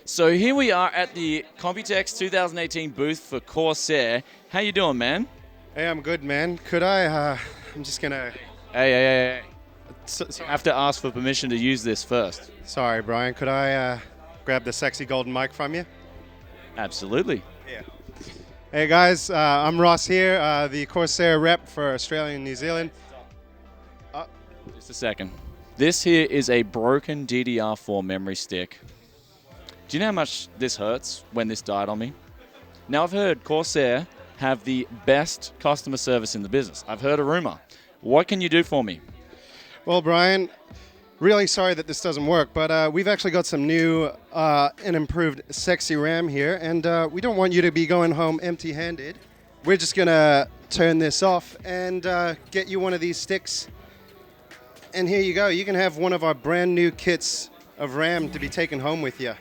So here we are at the Computex 2018 booth for Corsair. How you doing, man? Hey, I'm good, man. Could I, I'm just gonna... Hey. So, You have to ask for permission to use this first. sorry, Brian. Could I grab the sexy golden mic from you? Absolutely. Yeah. Hey, guys. I'm Ross here, the Corsair rep for Australia and New Zealand. Just a second. This here is a broken DDR4 memory stick. Do you know how much this hurts when this died on me? Now, I've heard Corsair have the best customer service in the business. I've heard a rumor. What can you do for me? Well, Brian, really sorry that this doesn't work, but we've actually got some new and improved sexy RAM here, and we don't want you to be going home empty-handed. We're just gonna turn this off and get you one of these sticks. And here you go. You can have one of our brand new kits of RAM to be taken home with you.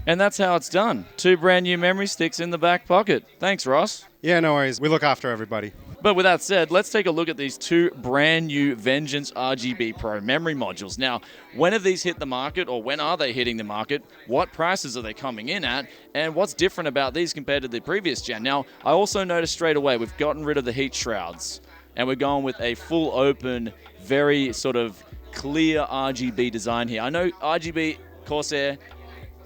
And that's how it's done. 2 brand new memory sticks in the back pocket. Thanks, Ross. Yeah, no worries. We look after everybody. But with that said, let's take a look at these 2 brand new Vengeance RGB Pro memory modules. Now, when have these hit the market, or when are they hitting the market? What prices are they coming in at? And what's different about these compared to the previous gen? Now, I also noticed straight away we've gotten rid of the heat shrouds, and we're going with a full open, very sort of clear RGB design here. I know RGB, Corsair,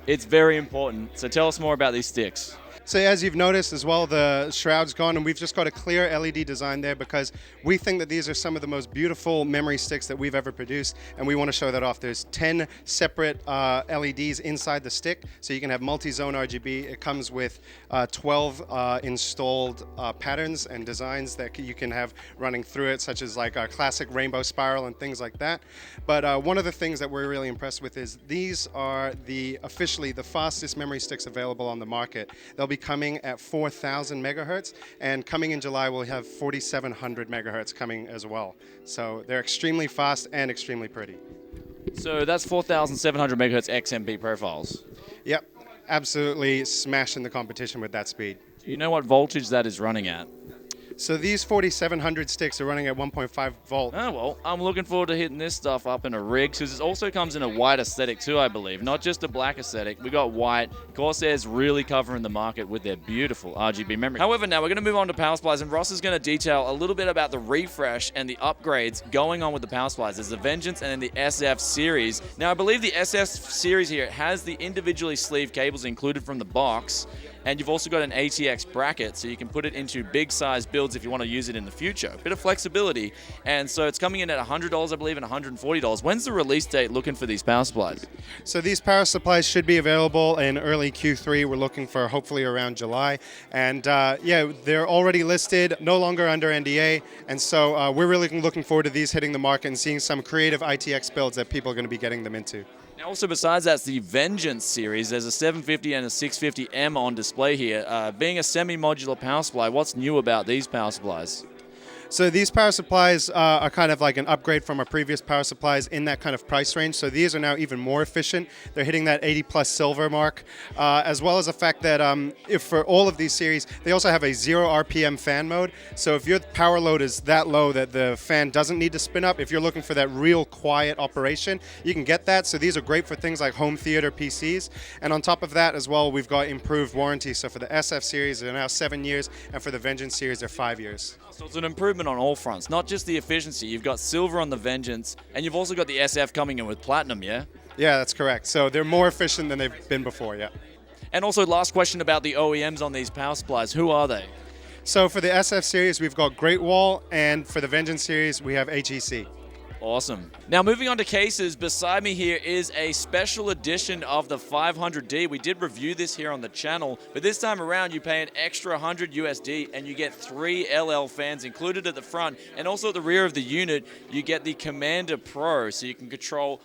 it's very important. So tell us more about these sticks. So as you've noticed as well, the shroud's gone, and we've just got a clear LED design there because we think that these are some of the most beautiful memory sticks that we've ever produced, and we want to show that off. There's 10 separate LEDs inside the stick, so you can have multi-zone RGB. It comes with 12 installed patterns and designs that you can have running through it, such as like a classic rainbow spiral and things like that. But one of the things that we're really impressed with is these are officially the fastest memory sticks available on the market. They'll be coming at 4,000 megahertz, and coming in July we'll have 4,700 megahertz coming as well. So they're extremely fast and extremely pretty. So that's 4,700 megahertz XMP profiles. Yep, absolutely smashing the competition with that speed. Do you know what voltage that is running at? So these 4,700 sticks are running at 1.5 volt. Oh, well, I'm looking forward to hitting this stuff up in a rig, because it also comes in a white aesthetic too, I believe. Not just a black aesthetic. We got white. Corsair's really covering the market with their beautiful RGB memory. However, now we're going to move on to power supplies, and Ross is going to detail a little bit about the refresh and the upgrades going on with the power supplies. There's the Vengeance and then the SF series. Now, I believe the SF series here has the individually sleeved cables included from the box. And you've also got an ATX bracket, so you can put it into big size builds if you want to use it in the future. A bit of flexibility. And so it's coming in at $100, I believe, and $140. When's the release date looking for these power supplies? So these power supplies should be available in early Q3. We're looking for hopefully around July. And yeah, they're already listed, no longer under NDA. And so we're really looking forward to these hitting the market and seeing some creative ITX builds that people are going to be getting them into. Now, also besides that, the Vengeance series, there's a 750 and a 650M on display here. Being a semi-modular power supply, what's new about these power supplies? So these power supplies are kind of like an upgrade from our previous power supplies in that kind of price range. So these are now even more efficient. They're hitting that 80 plus silver mark, as well as the fact that if for all of these series, they also have a 0 RPM fan mode. So if your power load is that low that the fan doesn't need to spin up, if you're looking for that real quiet operation, you can get that. So these are great for things like home theater PCs. And on top of that as well, we've got improved warranty. So for the SF series, they're now 7 years, and for the Vengeance series, they're 5 years. So it's an improvement on all fronts, not just the efficiency. You've got silver on the Vengeance, and you've also got the SF coming in with platinum, yeah? Yeah, that's correct. So they're more efficient than they've been before, yeah. And also, last question about the OEMs on these power supplies. Who are they? So for the SF series, we've got Great Wall, and for the Vengeance series, we have HEC. Awesome. Now, moving on to cases, beside me here is a special edition of the 500D. We did review this here on the channel, but this time around you pay an extra 100 USD and you get 3 LL fans included at the front, and also at the rear of the unit you get the Commander Pro, so you can control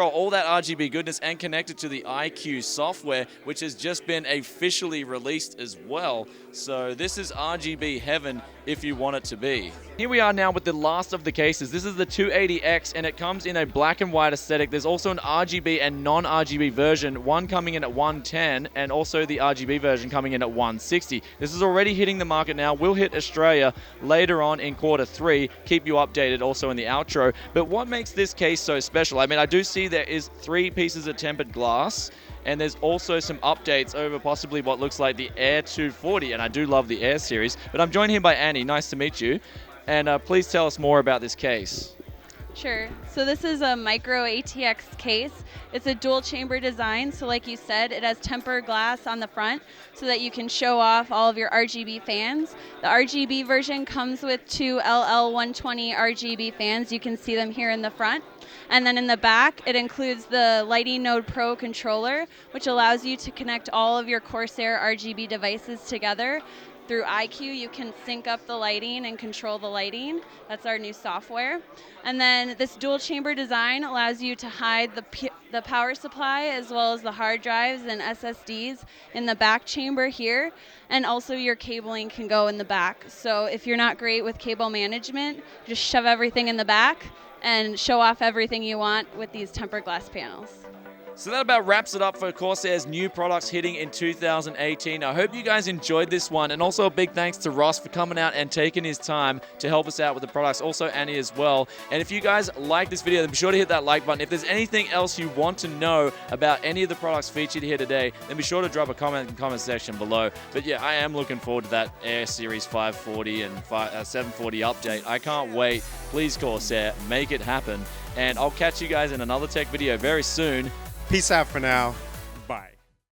all that RGB goodness and connect it to the iCUE software, which has just been officially released as well. So this is RGB heaven if you want it to be. Here we are now with the last of the cases. This is the 2 MicroATX, and it comes in a black and white aesthetic. There's also an RGB and non-RGB version, one coming in at 110 and also the RGB version coming in at 160. This is already hitting the market now, will hit Australia later on in Q3. Keep you updated also in the outro. But what makes this case so special? I mean, I do see there is 3 pieces of tempered glass, and there's also some updates over possibly what looks like the Air 240, and I do love the Air series. But I'm joined here by Annie. Nice to meet you. And please tell us more about this case. Sure. So this is a MicroATX case. It's a dual chamber design. So like you said, it has tempered glass on the front so that you can show off all of your RGB fans. The RGB version comes with 2 LL120 RGB fans. You can see them here in the front. And then in the back, it includes the Lighting Node Pro controller, which allows you to connect all of your Corsair RGB devices together. Through iCUE, you can sync up the lighting and control the lighting. That's our new software. And then this dual chamber design allows you to hide the power supply as well as the hard drives and SSDs in the back chamber here. And also your cabling can go in the back. So if you're not great with cable management, just shove everything in the back and show off everything you want with these tempered glass panels. So that about wraps it up for Corsair's new products hitting in 2018. I hope you guys enjoyed this one, and also a big thanks to Ross for coming out and taking his time to help us out with the products, also Annie as well. And if you guys like this video, then be sure to hit that like button. If there's anything else you want to know about any of the products featured here today, then be sure to drop a comment in the comment section below. But yeah, I am looking forward to that Air Series 540 and 740 update. I can't wait. Please, Corsair, make it happen. And I'll catch you guys in another tech video very soon. Peace out for now. Bye.